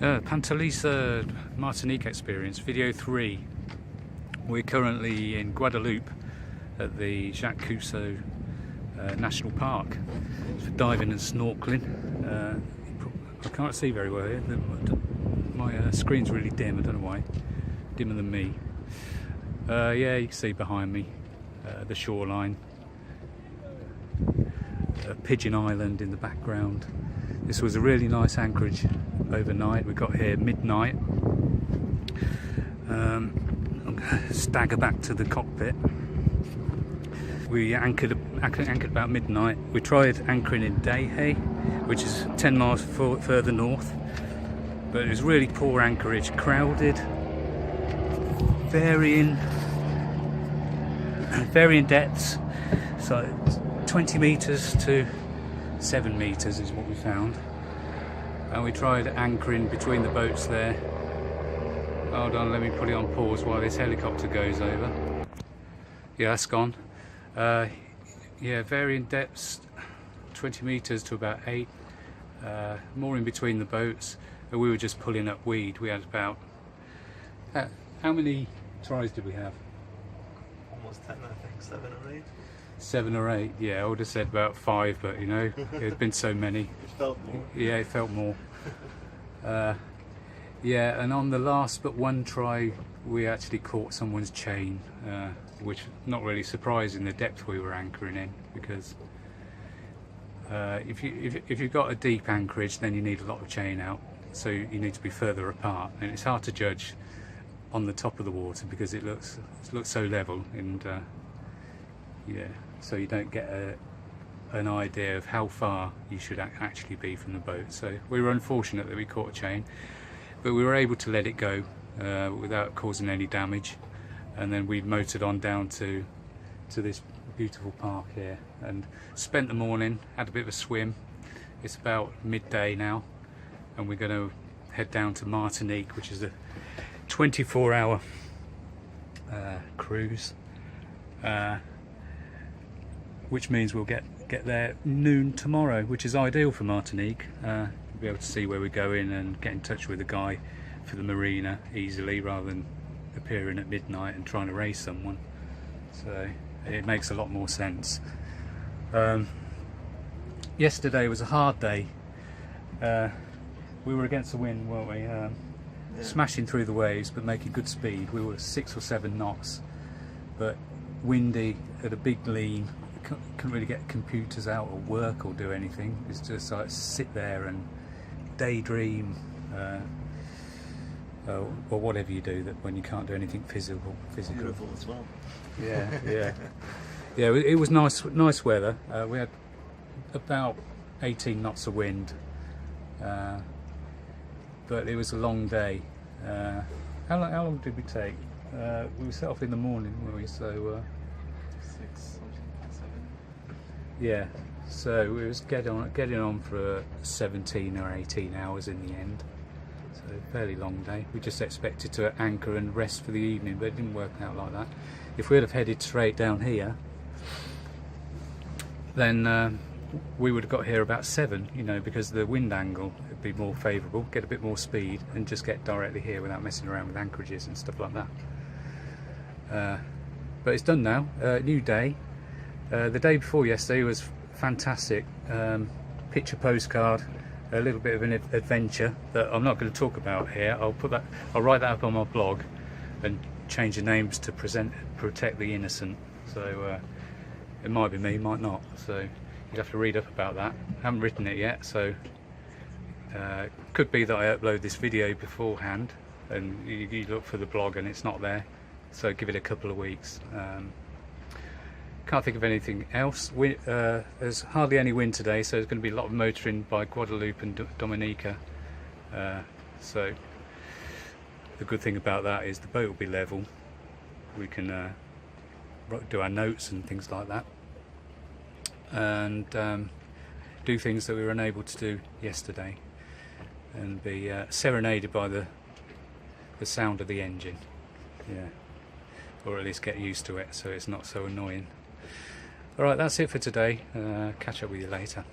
Pantelisa Martinique experience, video 3. We're currently in Guadeloupe at the Jacques Cousteau National Park for diving and snorkeling. I can't see very well here. My screen's really dim, I don't know why. Dimmer than me. Yeah, you can see behind me the shoreline. Pigeon Island in the background. This was a really nice anchorage overnight. We got here midnight. I'm gonna stagger back to the cockpit. We anchored about midnight. We tried anchoring in Dehe, which is 10 miles further north, but it was really poor anchorage, crowded, varying depths. So 20 meters to 7 meters is what we found, and we tried anchoring between the boats there. Hold on, let me put it on pause while this helicopter goes over. Yeah, that's gone. Yeah, varying depths, 20 meters to about 8, more in between the boats, and we were just pulling up weed. We had about how many tries did we have? Almost 10, I think. 7 or 8. 7 or 8, yeah. I would have said about 5, but you know, there's been so many. It felt more. Yeah, it felt more. Yeah, and on the last but one try, we actually caught someone's chain, which not really surprising the depth we were anchoring in, because if you've got a deep anchorage, then you need a lot of chain out, so you need to be further apart, and it's hard to judge on the top of the water because it looks so level, and yeah, so you don't get an idea of how far you should actually be from the boat. So we were unfortunate that we caught a chain, but we were able to let it go without causing any damage, and then we motored on down to this beautiful park here and spent the morning, had a bit of a swim. It's about midday now, and we're going to head down to Martinique, which is a 24-hour cruise, which means we'll get there noon tomorrow, which is ideal for Martinique. We'll be able to see where we're going and get in touch with the guy for the marina easily, rather than appearing at midnight and trying to raise someone. So it makes a lot more sense. Yesterday was a hard day. We were against the wind, weren't we? Yeah. Smashing through the waves but making good speed. We were 6 or 7 knots, but windy at a big lean. Couldn't really get computers out or work or do anything. It's just like sit there and daydream, or whatever you do that when you can't do anything physical. Beautiful as well. Yeah. It was nice weather. We had about 18 knots of wind, but it was a long day. How long did we take? We set off in the morning, weren't we? So 6, 7. yeah, so we was getting on for 17 or 18 hours in the end. So a fairly long day. We just expected to anchor and rest for the evening, but it didn't work out like that. If we'd have headed straight down here, then we would have got here about 7, you know, because the wind angle would be more favourable, get a bit more speed, and just get directly here without messing around with anchorages and stuff like that. But it's done now. New day. The day before yesterday was fantastic. Picture postcard, a little bit of an adventure that I'm not going to talk about here. I'll write that up on my blog and change the names to protect the innocent. So it might be me, might not. So you'd have to read up about that. I haven't written it yet, so could be that I upload this video beforehand and you look for the blog and it's not there. So give it a couple of weeks. Can't think of anything else. There's hardly any wind today, so there's going to be a lot of motoring by Guadeloupe and Dominica. So the good thing about that is the boat will be level. We can do our notes and things like that, and do things that we were unable to do yesterday, and be serenaded by the sound of the engine. Yeah, or at least get used to it so it's not so annoying. Alright, that's it for today. Catch up with you later.